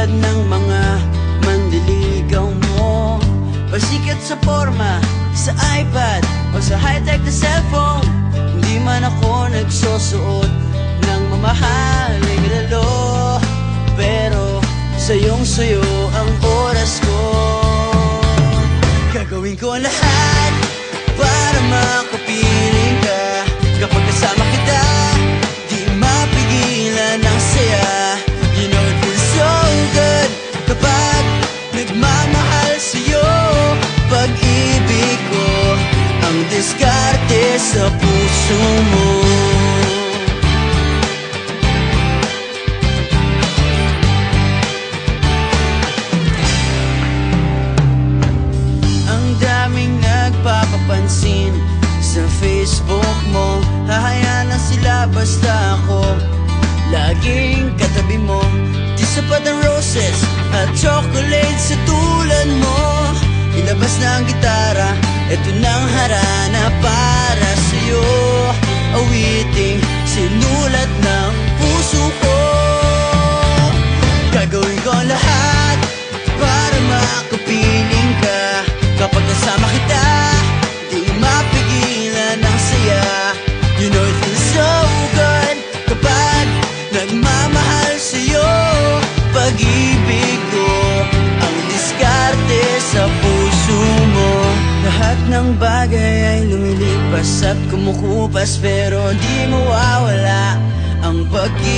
Tulad ng mga manliligaw mo, pasikat sa forma, sa iPad o sa high-tech na cellphone. Hindi man ako nagsusuot ng mamahaling relo, pero sayong-sayo ang oras ko. Gagawin ko ang lahat para makapiling ka. Kapag kasama kita, di mapigilan ang saya. You know it feels so good kapag nagmamahal sa'yo. Pag-ibig ko ang diskarte sa puso mo. Ang daming nagpapapansin sa Facebook mo, hahayaan lang sila basta ako laging katabi mo. Di sapat ang roses at chocolate sa tulad mo. Ilabas na ang gitara, eto nang harana para sa'yo. Awiting sinulat ng puso ko. Gagawin ko ang lahat para makapiling ka. Kapag kasama kita, di mapigilan ang saya. You know it feels so good kapag nagmamahal sa'yo. Pag-ibig ko ang diskarte sa puso mo. Lahat ng bagay ay lumilipas at kumukupas, pero di mawawala ang pag-ibig